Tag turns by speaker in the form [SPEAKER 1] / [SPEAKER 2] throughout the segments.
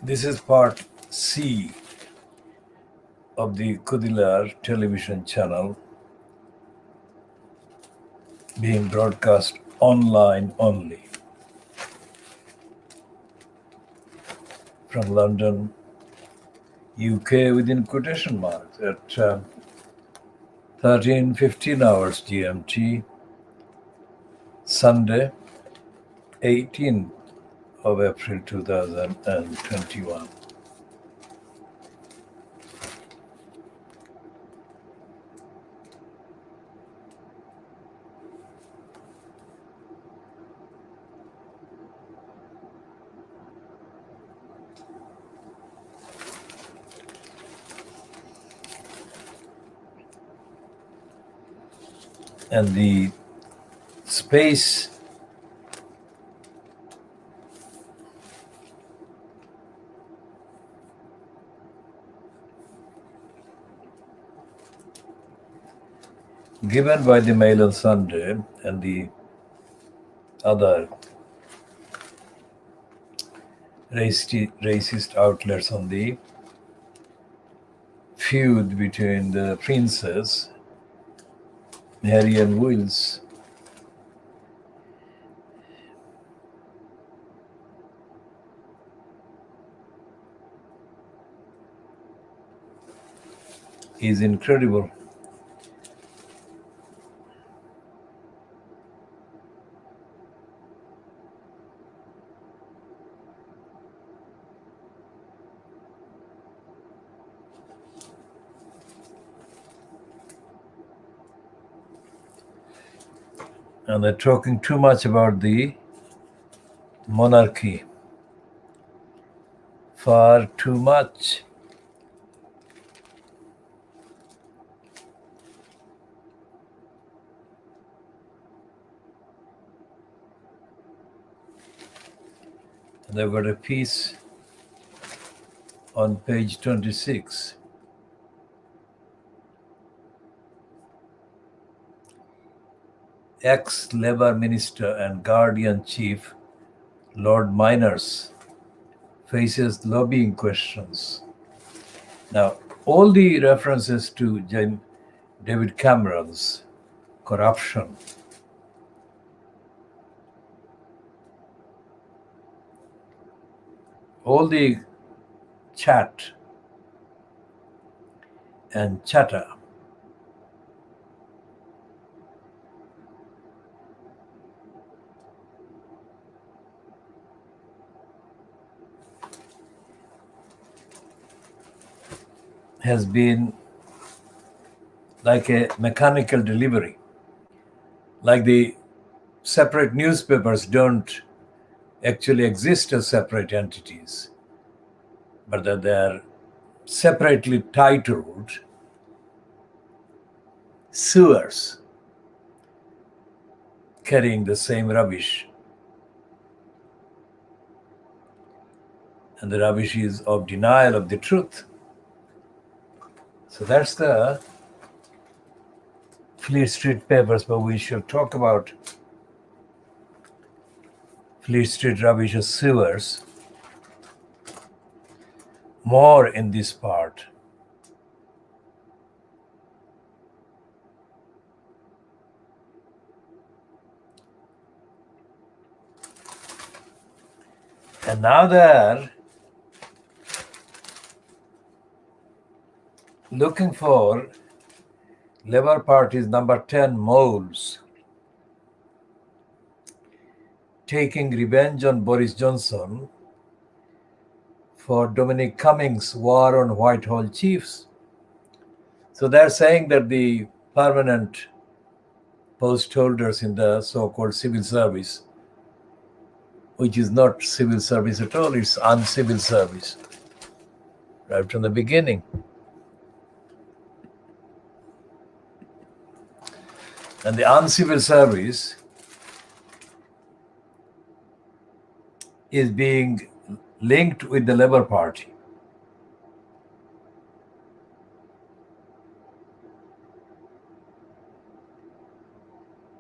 [SPEAKER 1] This is part C of the KHOODEELAARTV television channel being broadcast online only from London, UK within quotation marks at 13:15 hours GMT, Sunday, 18th of April 2021. And the space given by the Mail on Sunday and the other racist outlets on the feud between the princes, Harry and Wills, is incredible. And they're talking too much about the monarchy. Far too much. And they've got a piece on page 26. Ex-Labour Minister and Guardian Chief Lord Miners faces lobbying questions. Now, all the references to David Cameron's corruption, all the chat and chatter has been like a mechanical delivery. Like the separate newspapers don't actually exist as separate entities, but that they are separately titled sewers carrying the same rubbish. And the rubbish is of denial of the truth. So that's the Fleet Street papers, but we shall talk about Fleet Street rubbish as sewers more in this part. And now they're looking for Labour Party's number 10 moles taking revenge on Boris Johnson for Dominic Cummings' war on Whitehall chiefs. So they're saying that the permanent post holders in the so-called civil service, which is not civil service at all, it's uncivil service, right from the beginning. And the uncivil service is being linked with the Labour Party.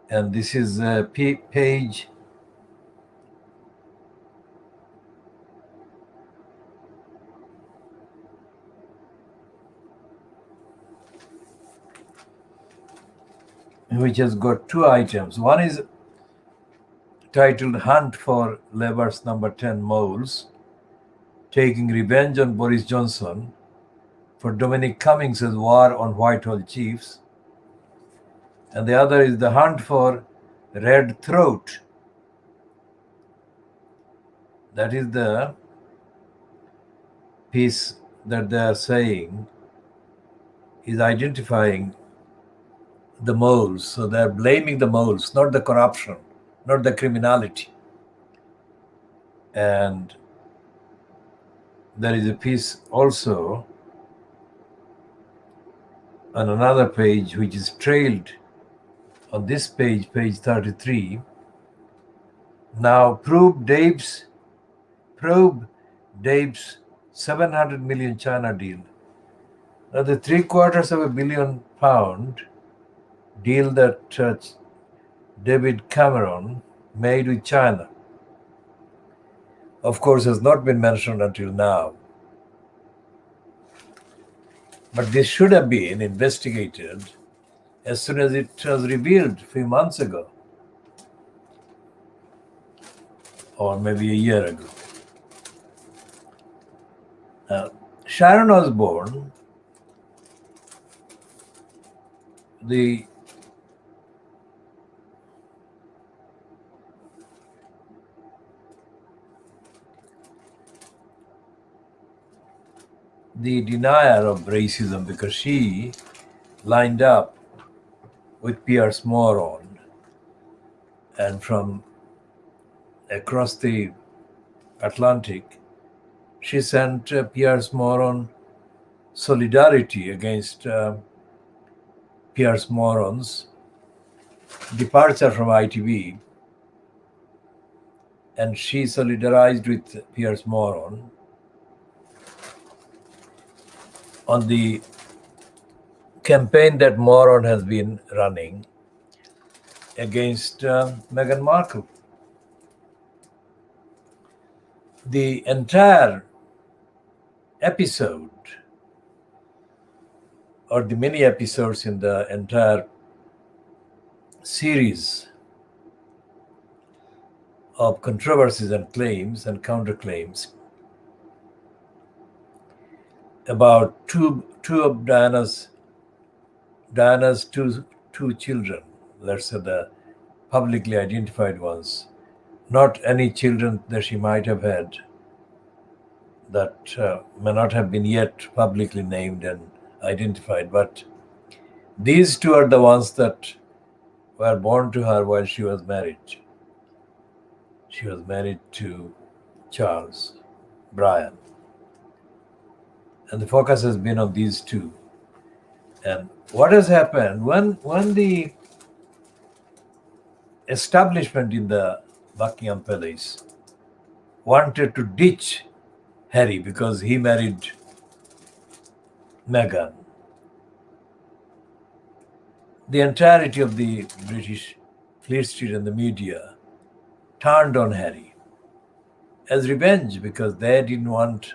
[SPEAKER 1] And this is page which has got two items. One is titled Hunt for Labour's Number 10 Moles, taking revenge on Boris Johnson for Dominic Cummings' war on Whitehall chiefs. And the other is the hunt for red throat. That is the piece that they are saying is identifying the moles. So they are blaming the moles, not the corruption, not the criminality. And there is a piece also on another page which is trailed on this page, page 33. Now probe Dave's 700 million China deal. Now the £750 million deal that David Cameron made with China, of course, has not been mentioned until now. But this should have been investigated as soon as it was revealed a few months ago, or maybe a year ago. Sharon Osbourne, the denier of racism, because she lined up with Piers Morgan, and from across the Atlantic, she sent Piers Morgan solidarity against Piers Morgan's departure from ITV, and she solidarized with Piers Morgan on the campaign that Morgan has been running against Meghan Markle. The entire episode, or the many episodes in the entire series of controversies and claims and counterclaims about two of Diana's two children, let's say the publicly identified ones, not any children that she might have had that may not have been yet publicly named and identified, but these two are the ones that were born to her while she was married. She was married to Charles Bryan. And the focus has been on these two. And what has happened when the establishment in the Buckingham Palace wanted to ditch Harry because he married Meghan, the entirety of the British Fleet Street and the media turned on Harry as revenge, because they didn't want,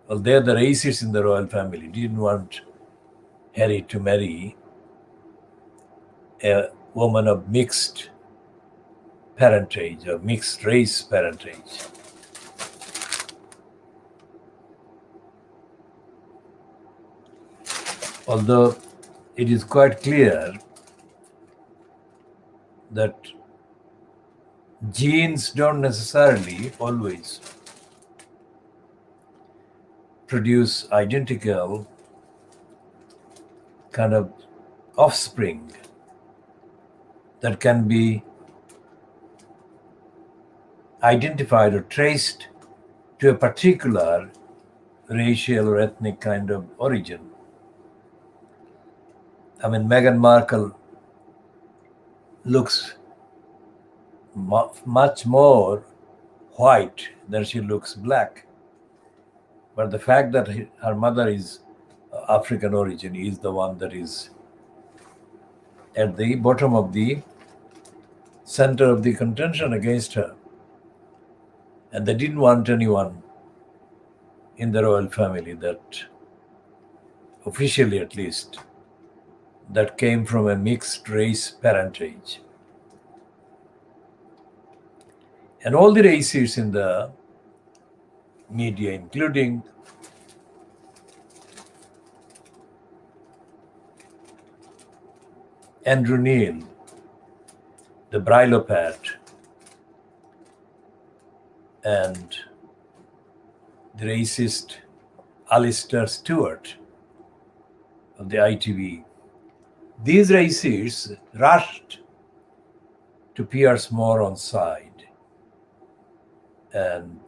[SPEAKER 1] well, they're the racists in the royal family, didn't want Harry to marry a woman of mixed parentage or mixed race parentage. Although it is quite clear that genes don't necessarily always produce identical kind of offspring that can be identified or traced to a particular racial or ethnic kind of origin. I mean, Meghan Markle looks much more white than she looks black. But the fact that her mother is African origin is the one that is at the bottom of the center of the contention against her. And they didn't want anyone in the royal family that, officially at least, that came from a mixed race parentage. And all the racists in the media, including Andrew Neil, the brylopat, and the racist Alistair Stewart of the ITV, these racists rushed to Pierce Moron's side and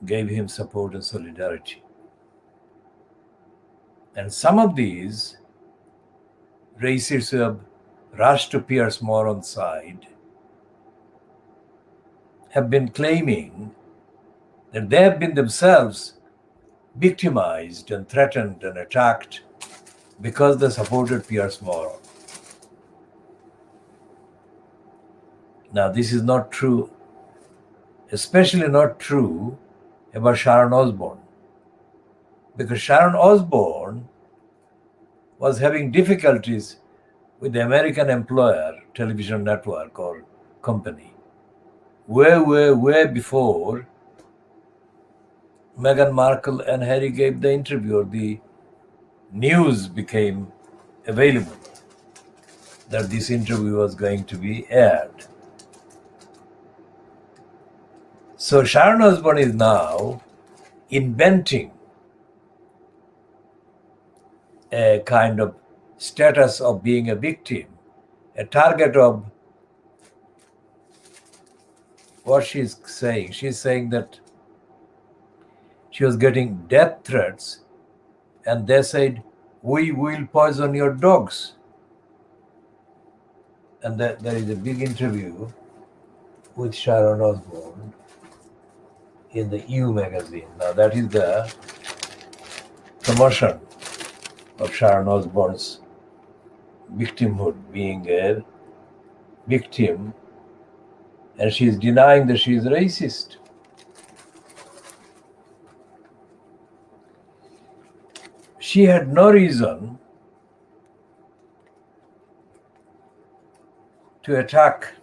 [SPEAKER 1] gave him support and solidarity. And some of these racists who have rushed to Pierce Moron's side have been claiming that they have been themselves victimized and threatened and attacked because they supported Pierce Moron. Now, this is not true, especially not true about Sharon Osbourne, because Sharon Osbourne was having difficulties with the American employer television network or company way before Meghan Markle and Harry gave the interview, or the news became available that this interview was going to be aired. So Sharon Osbourne is now inventing a kind of status of being a victim, a target of what she's saying. She's saying that she was getting death threats, and they said, "We will poison your dogs." And there is a big interview with Sharon Osbourne in the You magazine. Now that is the promotion of Sharon Osbourne's victimhood, being a victim, and she is denying that she is racist. She had no reason to attack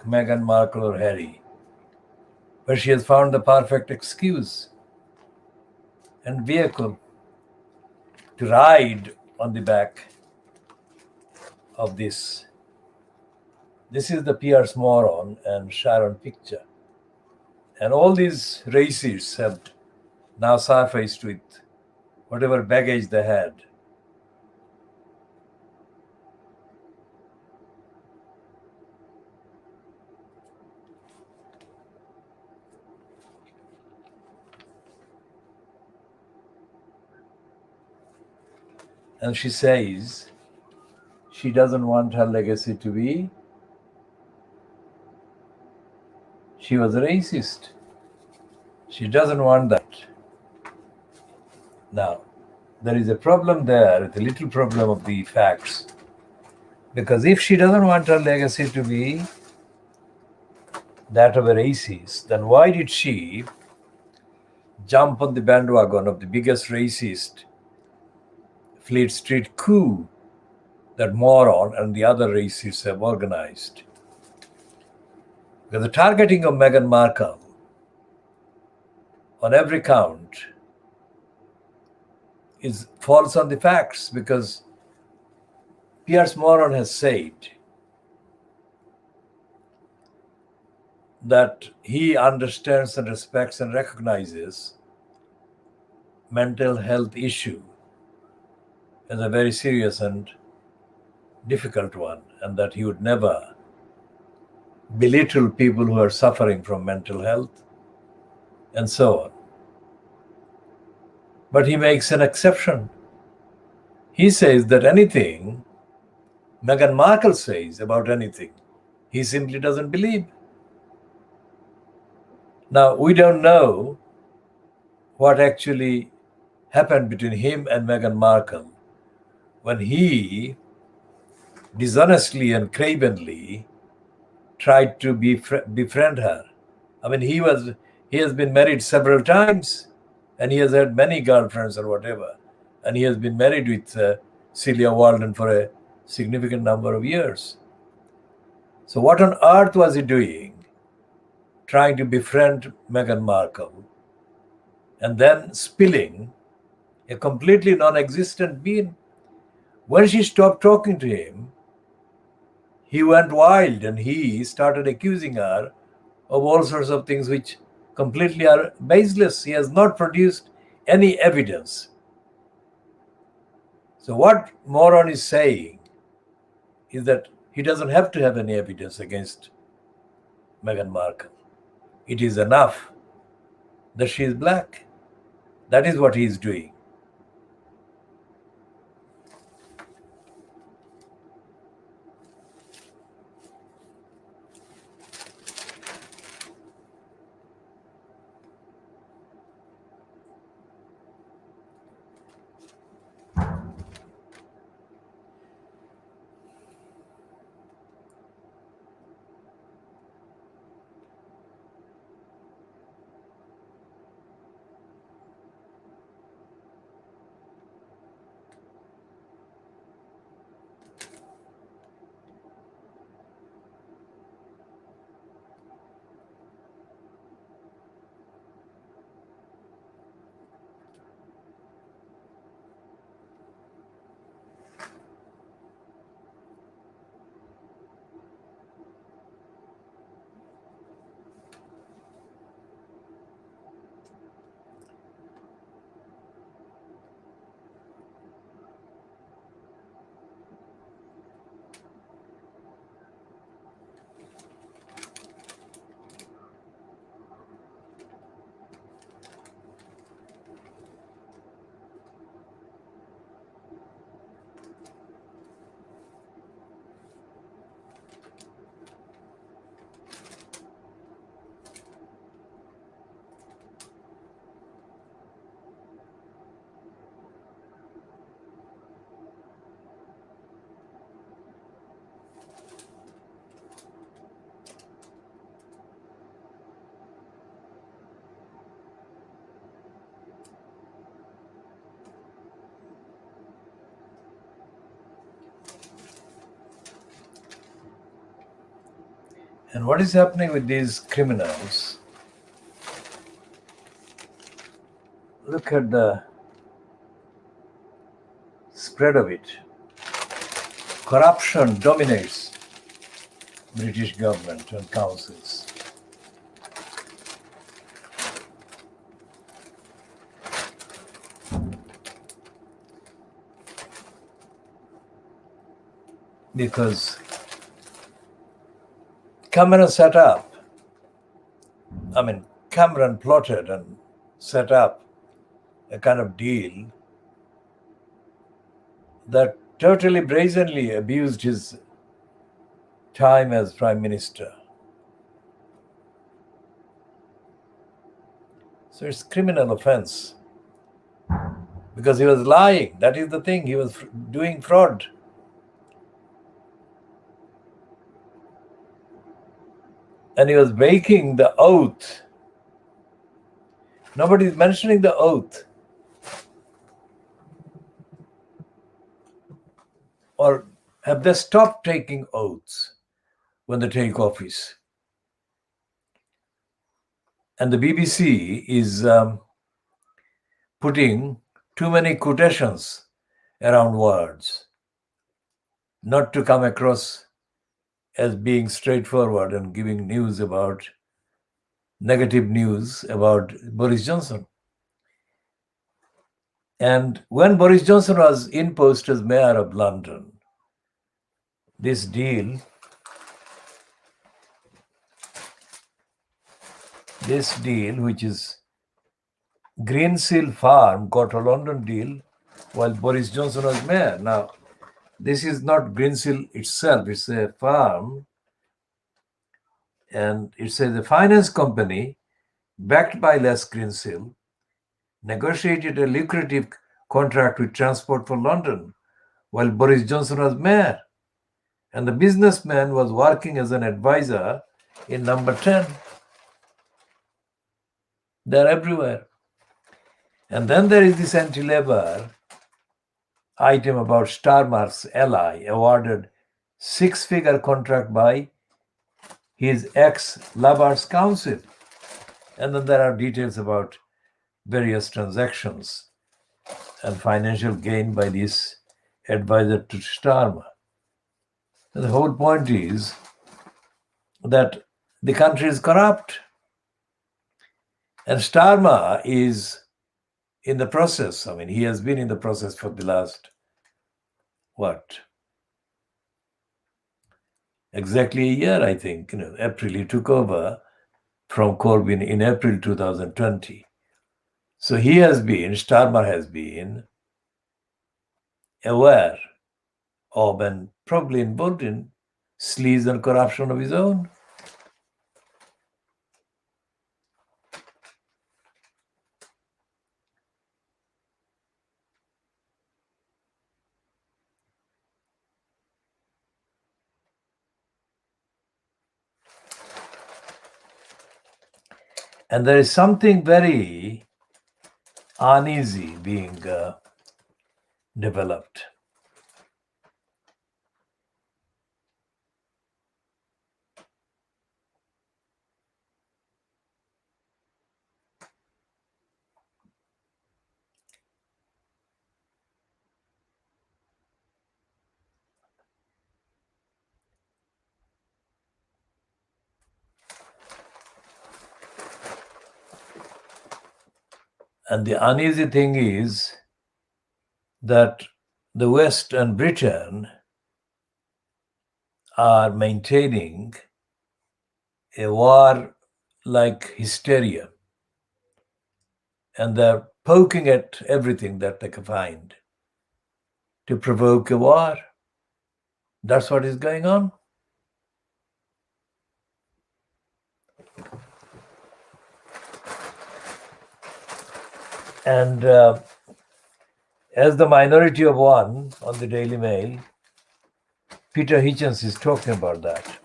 [SPEAKER 1] Meghan Markle or Harry, but she has found the perfect excuse and vehicle to ride on the back of this. This is the Pierce Moron and Sharon picture. And all these racists have now surfaced with whatever baggage they had. And she says she doesn't want her legacy to be she was a racist. She doesn't want that. Now, there is a problem there, the little problem of the facts. Because if she doesn't want her legacy to be that of a racist, then why did she jump on the bandwagon of the biggest racist Fleet Street coup that Moron and the other racists have organized? Because the targeting of Meghan Markle on every count is false on the facts, because Pierce Moron has said that he understands and respects and recognizes mental health issue as a very serious and difficult one, and that he would never belittle people who are suffering from mental health and so on. But he makes an exception. He says that anything Meghan Markle says about anything He simply doesn't believe. Now, we don't know what actually happened between him and Meghan Markle when he dishonestly and cravenly tried to befriend her. I mean, he has been married several times, and he has had many girlfriends or whatever, and he has been married with Celia Walden for a significant number of years. So what on earth was he doing, trying to befriend Meghan Markle and then spilling a completely non-existent bean? When she stopped talking to him, he went wild and he started accusing her of all sorts of things which completely are baseless. He has not produced any evidence. So what moron is saying is that he doesn't have to have any evidence against Meghan Markle. It is enough that she is black. That is what he is doing. And what is happening with these criminals? Look at the spread of it. Corruption dominates British government and councils. Because Cameron plotted and set up a kind of deal that totally brazenly abused his time as Prime Minister. So it's criminal offense because he was lying. That is the thing. He was doing fraud. And he was breaking the oath. Nobody is mentioning the oath. Or have they stopped taking oaths when they take office? And the BBC is putting too many quotations around words, not to come across as being straightforward and giving negative news about Boris Johnson. And when Boris Johnson was in post as Mayor of London, this deal, which is Greensill Farm, got a London deal while Boris Johnson was mayor. Now, this is not Greensill itself, it's a farm And it says the finance company, backed by Les Greensill, negotiated a lucrative contract with Transport for London while Boris Johnson was mayor. And the businessman was working as an advisor in number 10. They're everywhere. And then there is this anti-labor item about Starmer's ally awarded six-figure contract by his ex-Labour's council. And then there are details about various transactions and financial gain by this advisor to Starmer. And the whole point is that the country is corrupt. And Starmer is in the process. I mean, he has been in the process for the last, exactly a year, I think. April, he took over from Corbyn in April 2020. So Starmer has been aware of and probably involved in sleaze and corruption of his own. And there is something very uneasy being developed. And the uneasy thing is that the West and Britain are maintaining a war-like hysteria. And they're poking at everything that they can find to provoke a war. That's what is going on. And as the minority of one on the Daily Mail, Peter Hitchens is talking about that.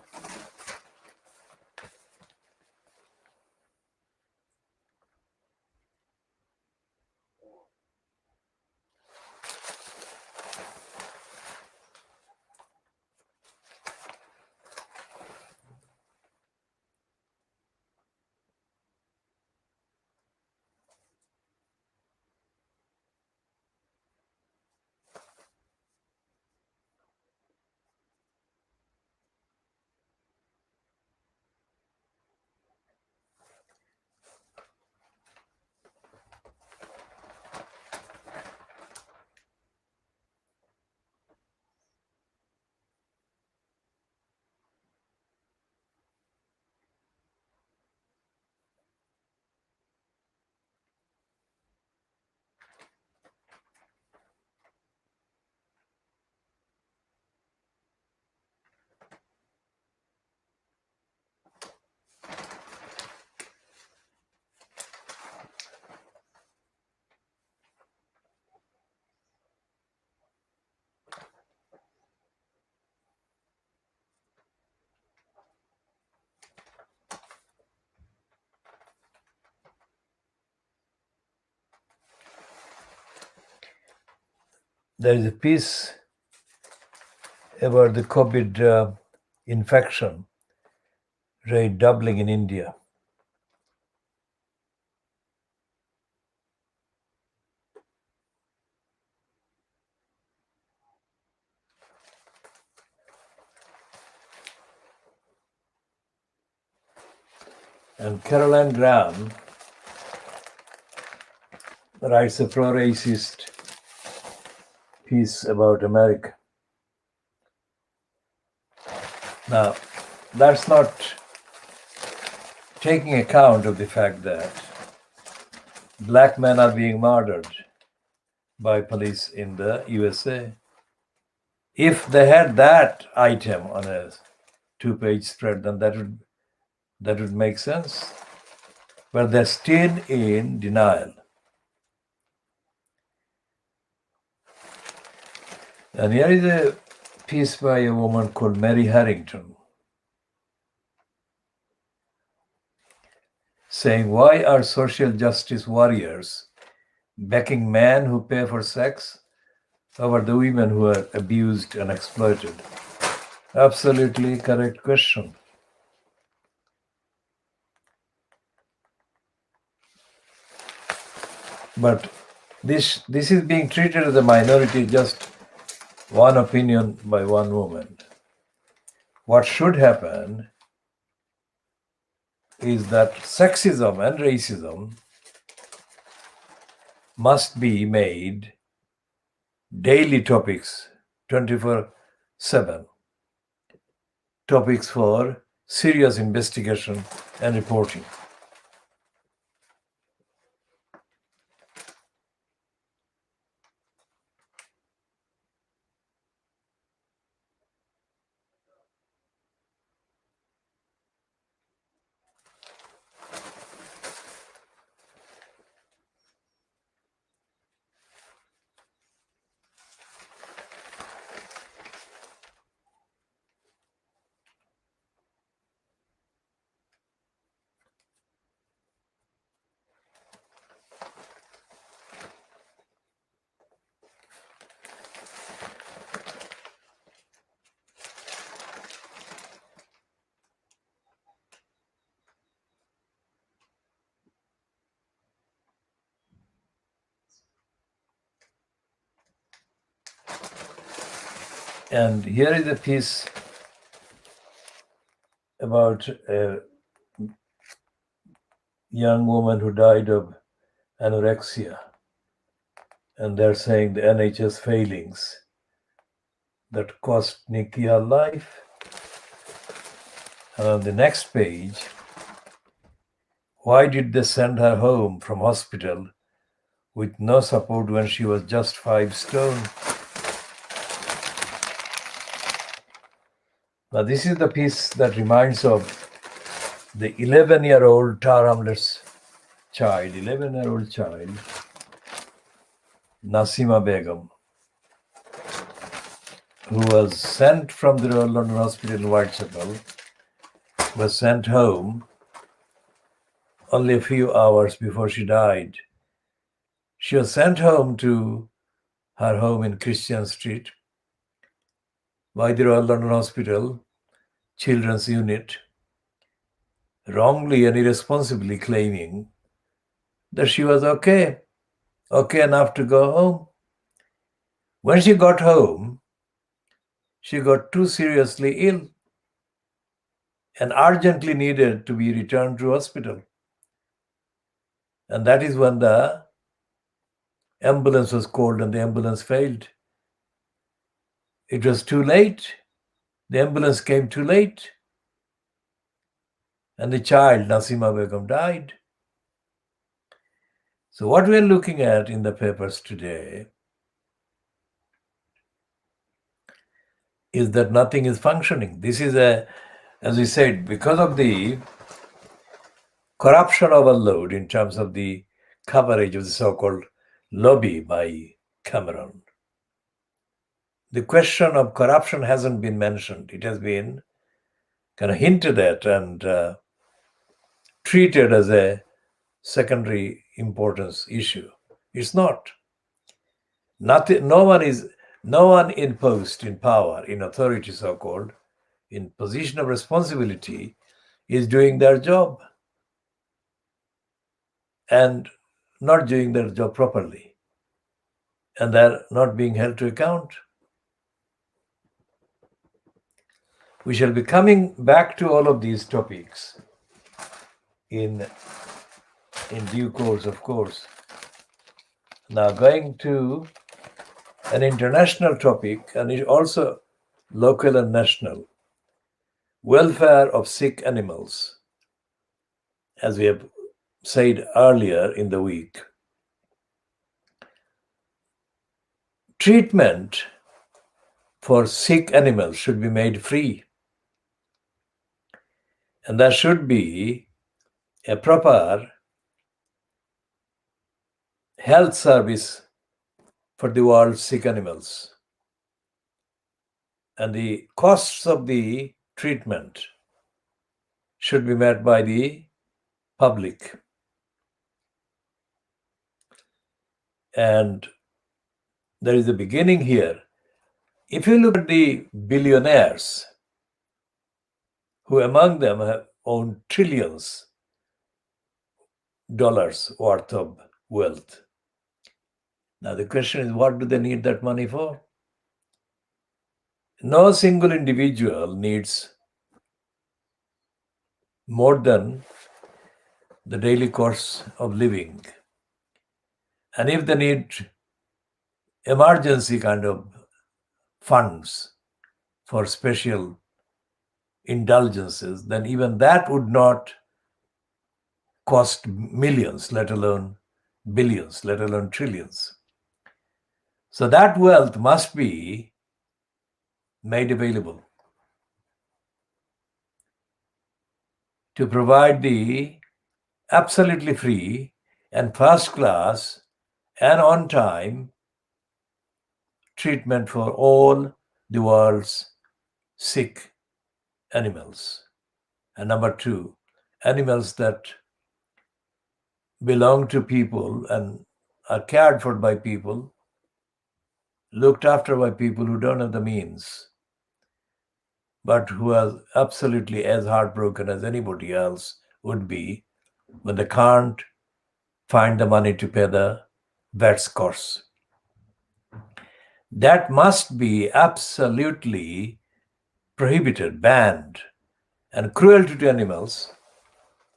[SPEAKER 1] There is a piece about the COVID infection rate doubling in India. And Caroline Graham writes a pro-racist piece about America. Now, that's not taking account of the fact that black men are being murdered by police in the USA. If they had that item on a two-page spread, then that would That would make sense. But they're still in denial. And here is a piece by a woman called Mary Harrington saying, why are social justice warriors backing men who pay for sex over the women who are abused and exploited? Absolutely correct question. But this is being treated as a minority, just one opinion by one woman. What should happen is that sexism and racism must be made daily topics, 24/7 topics for serious investigation and reporting. And here is a piece about a young woman who died of anorexia. And they're saying the NHS failings that cost Nikki her life. And on the next page, why did they send her home from hospital with no support when she was just 5 stone? Now, this is the piece that reminds of the 11-year-old Hamlet's child, 11-year-old child, Nasima Begum, who was sent from the Royal London Hospital in Whitechapel, was sent home only a few hours before she died. She was sent home to her home in Christian Street by the Royal London Hospital Children's Unit, wrongly and irresponsibly claiming that she was okay enough to go home. When she got home, she got too seriously ill and urgently needed to be returned to hospital. And that is when the ambulance was called and the ambulance failed. It was too late. The ambulance came too late. And the child, Nasima Begum, died. So what we're looking at in the papers today is that nothing is functioning. This is as we said, because of the corruption overload in terms of the coverage of the so-called lobby by Cameron. The question of corruption hasn't been mentioned. It has been kind of hinted at and treated as a secondary importance issue. It's not. No one in post, in power, in authority, so-called, in position of responsibility, is doing their job and not doing their job properly. And they're not being held to account. We shall be coming back to all of these topics in due course, of course. Now going to an international topic, and also local and national. Welfare of sick animals. As we have said earlier in the week, treatment for sick animals should be made free. And there should be a proper health service for the world's sick animals. And the costs of the treatment should be met by the public. And there is a beginning here. If you look at the billionaires, who among them have owned trillions dollars worth of wealth. Now the question is, what do they need that money for? No single individual needs more than the daily course of living. And if they need emergency kind of funds for special indulgences, then even that would not cost millions, let alone billions, let alone trillions. So that wealth must be made available to provide the absolutely free and first class and on time treatment for all the world's sick animals. And number two, animals that belong to people and are cared for by people, looked after by people who don't have the means, but who are absolutely as heartbroken as anybody else would be when they can't find the money to pay the vet's costs. That must be absolutely prohibited, banned, and cruelty to animals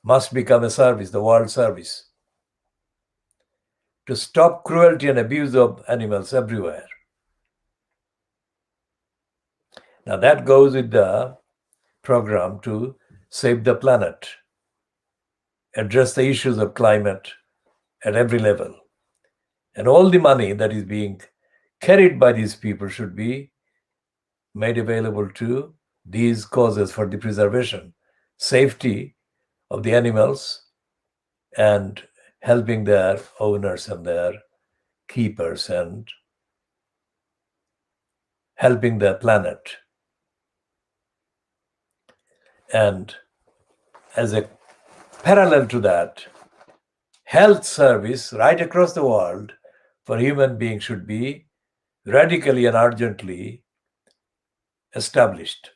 [SPEAKER 1] must become a service, the world service, to stop cruelty and abuse of animals everywhere. Now that goes with the program to save the planet, address the issues of climate at every level. And all the money that is being carried by these people should be made available to these causes for the preservation, safety of the animals, and helping their owners and their keepers, and helping the planet. And as a parallel to that, health service right across the world for human beings should be radically and urgently established.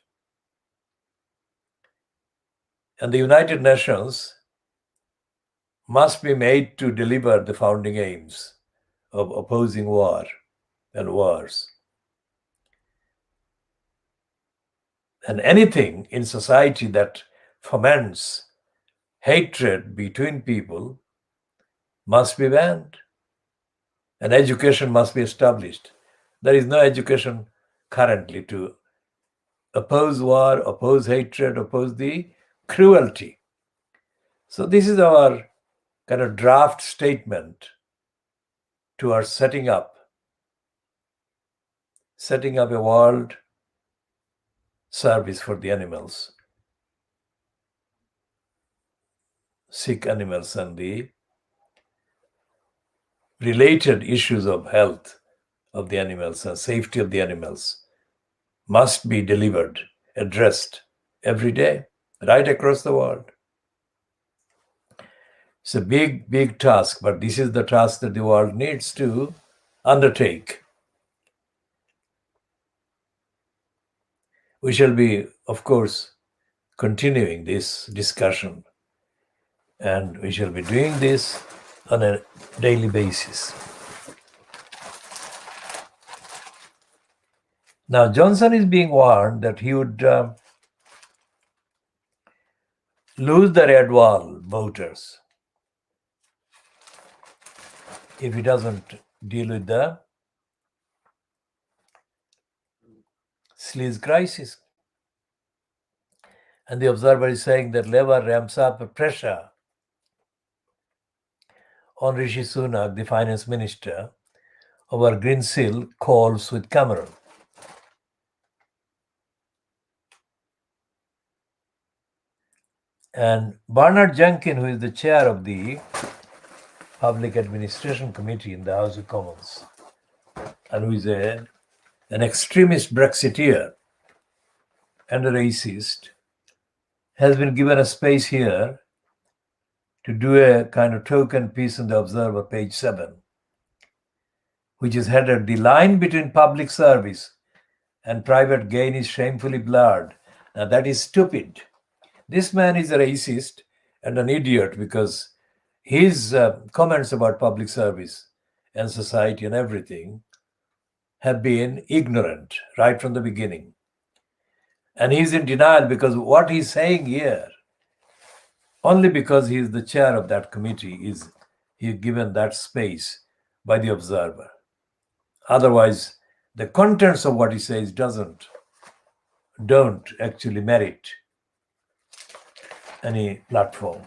[SPEAKER 1] And the United Nations must be made to deliver the founding aims of opposing war and wars. And anything in society that foments hatred between people must be banned. And education must be established. There is no education currently to oppose war, oppose hatred, oppose the cruelty. So this is our kind of draft statement to our setting up a world service for the animals, sick animals, and the related issues of health of the animals and safety of the animals must be delivered, addressed every day, right across the world. It's a big, big task, but this is the task that the world needs to undertake. We shall be, of course, continuing this discussion, and we shall be doing this on a daily basis. Now, Johnson is being warned that he would lose the red wall voters if he doesn't deal with the sleaze crisis. And the Observer is saying that Labour ramps up pressure on Rishi Sunak, the finance minister, over Greensill calls with Cameron. And Bernard Jenkins, who is the chair of the Public Administration Committee in the House of Commons, and who is an extremist Brexiteer and a racist, has been given a space here to do a kind of token piece in the Observer, page 7, which is headed, "The line between public service and private gain is shamefully blurred." Now, that is stupid. This man is a racist and an idiot because his comments about public service and society and everything have been ignorant right from the beginning. And he's in denial because what he's saying here, only because he is the chair of that committee, is he given that space by the Observer. Otherwise, the contents of what he says don't actually merit any platform.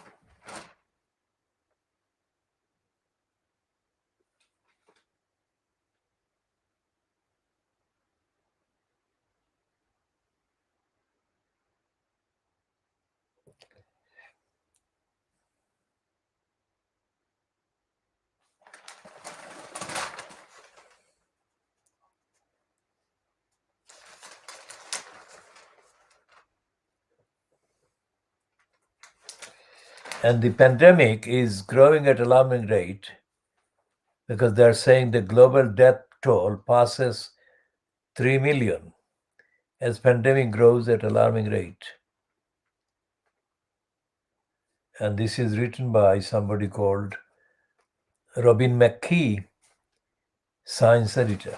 [SPEAKER 1] And the pandemic is growing at alarming rate because they're saying the global death toll passes 3 million as pandemic grows at alarming rate. And this is written by somebody called Robin McKee, science editor.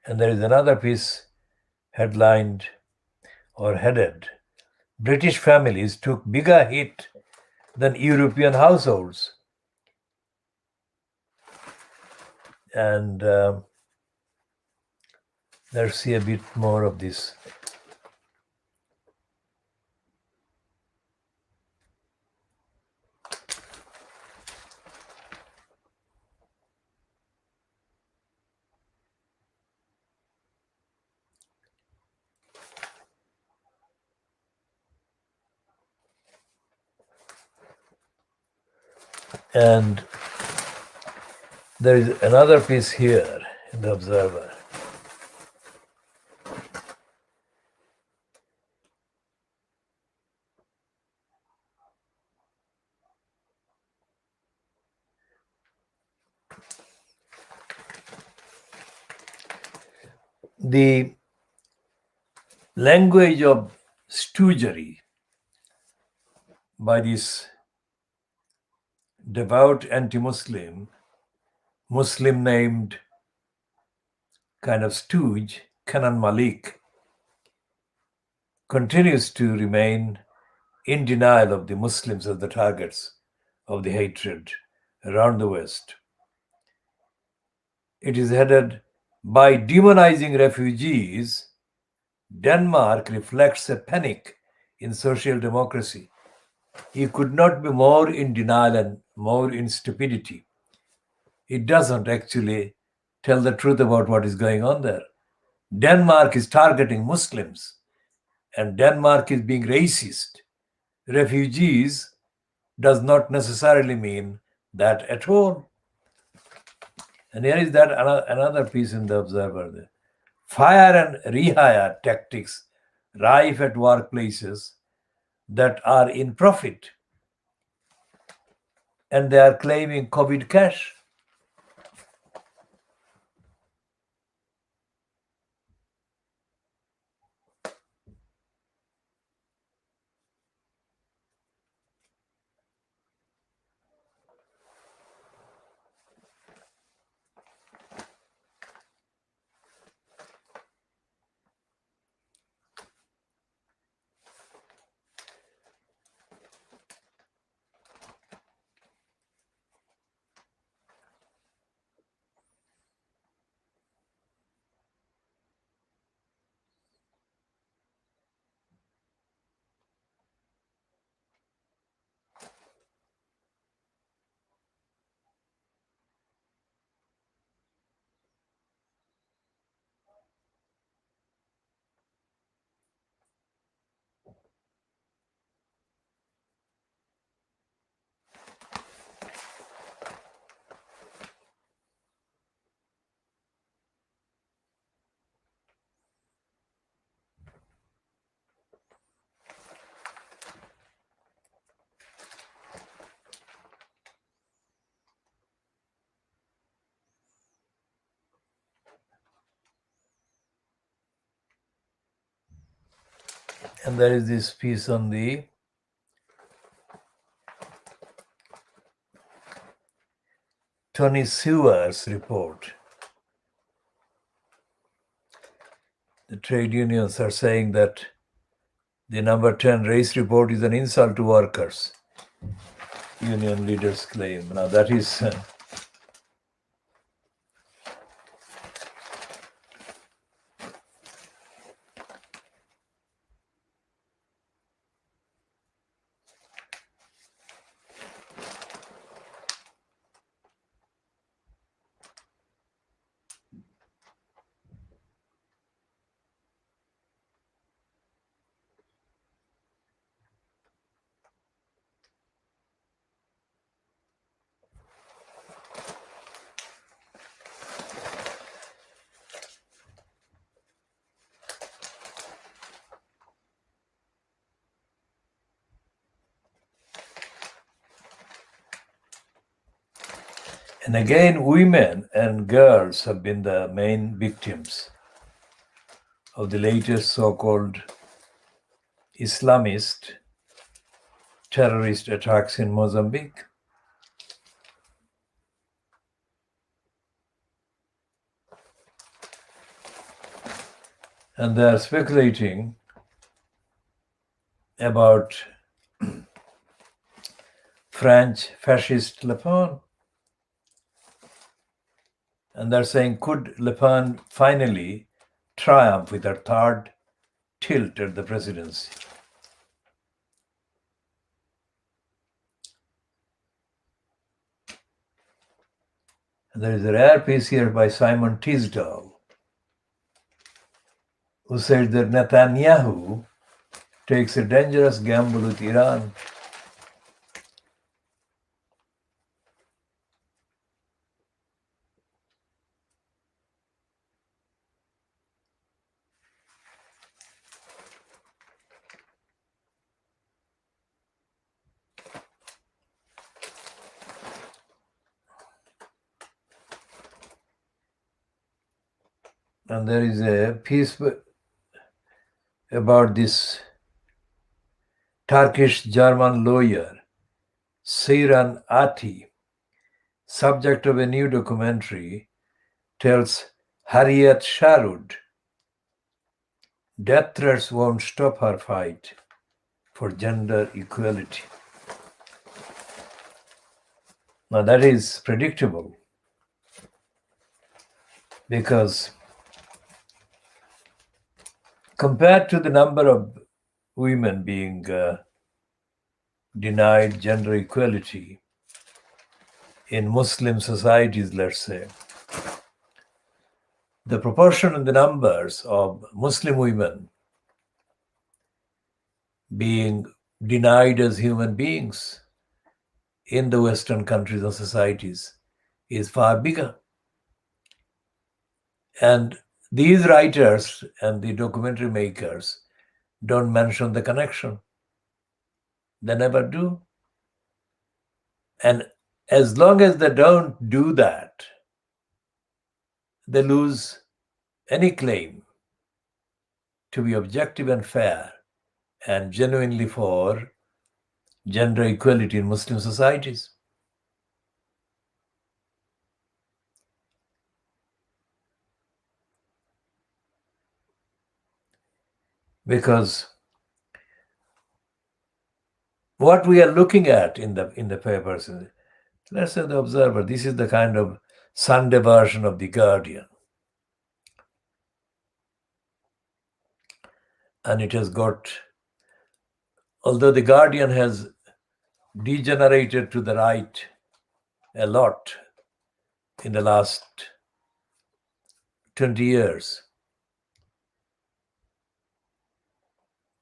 [SPEAKER 1] And there is another piece headlined or headed, "British families took bigger hit than European households." And let's see a bit more of this. And there is another piece here in the Observer. The language of stoogery by this devout anti-Muslim, Muslim named kind of stooge, Kenan Malik, continues to remain in denial of the Muslims as the targets of the hatred around the West. It is headed, "By demonizing refugees, Denmark reflects a panic in social democracy." He could not be more in denial and more in stupidity. It doesn't actually tell the truth about what is going on there. Denmark is targeting Muslims, and Denmark is being racist. Refugees does not necessarily mean that at all. And here is that another piece in the Observer there. "Fire and rehire tactics rife at workplaces that are in profit, and they are claiming COVID cash." And there is this piece on the Tony Sewer's report. The trade unions are saying that the number 10 race report is an insult to workers. Union leaders claim. Now that is and again, women and girls have been the main victims of the latest so-called Islamist terrorist attacks in Mozambique. And they are speculating about French fascist Le Pen. And they're saying, could Le Pen finally triumph with her third tilt at the presidency? And there is a rare piece here by Simon Tisdall, who said that Netanyahu takes a dangerous gamble with Iran. And there is a piece about this Turkish-German lawyer, Seyran Ati, subject of a new documentary, tells Harriet Sharud, death threats won't stop her fight for gender equality. Now that is predictable, because compared to the number of women being denied gender equality in Muslim societies, let's say, the proportion and the numbers of Muslim women being denied as human beings in the Western countries and societies is far bigger. And these writers and the documentary makers don't mention the connection. They never do. And as long as they don't do that, they lose any claim to be objective and fair and genuinely for gender equality in Muslim societies. Because what we are looking at in the papers, let's say the Observer, this is the kind of Sunday version of the Guardian. And it has got, although the Guardian has degenerated to the right a lot in the last 20 years,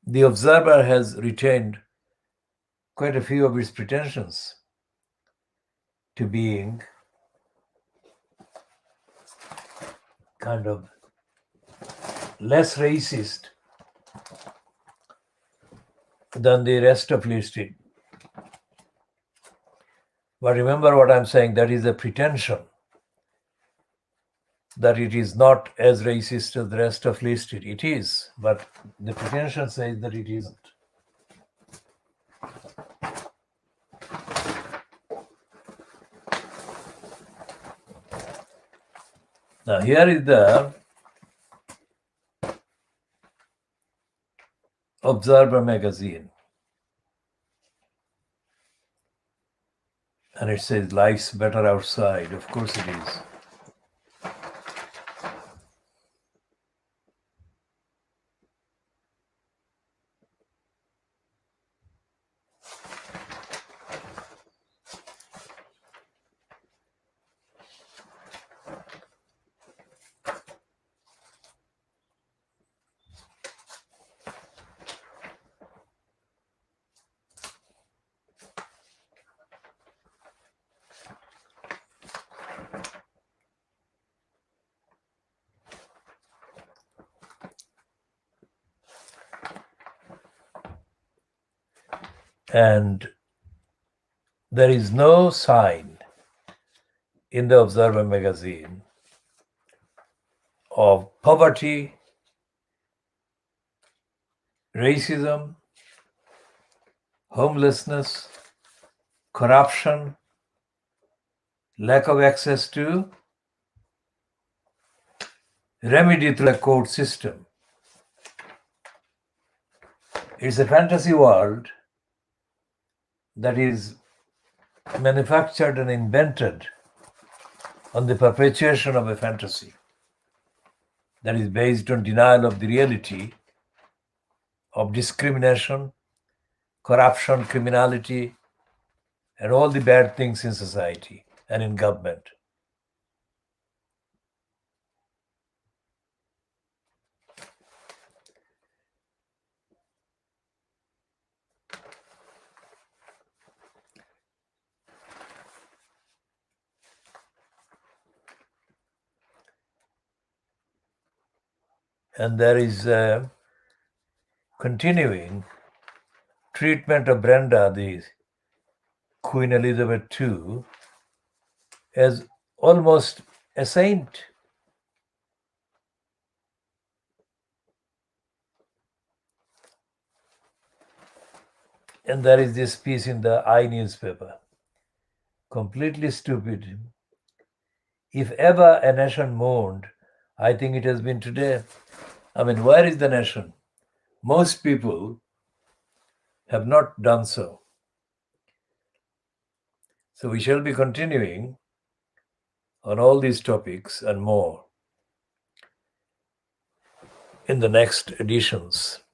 [SPEAKER 1] the Observer has retained quite a few of its pretensions to being kind of less racist than the rest of listed. But remember what I'm saying, that is a pretension. that it is not as racist as the rest of listed. It is, but the pretension says that it isn't. Now here is the Observer magazine, and it says life's better outside. Of course it is. And there is no sign in the Observer magazine of poverty, racism, homelessness, corruption, lack of access to remedy through a court system. It's a fantasy world that is manufactured and invented on the perpetuation of a fantasy that is based on denial of the reality of discrimination, corruption, criminality, and all the bad things in society and in government. And there is a continuing treatment of Brenda, the Queen Elizabeth II, as almost a saint. And there is this piece in the I newspaper, completely stupid. If ever a nation mourned, I think it has been today. I mean, where is the nation? Most people have not done so. So we shall be continuing on all these topics and more in the next editions.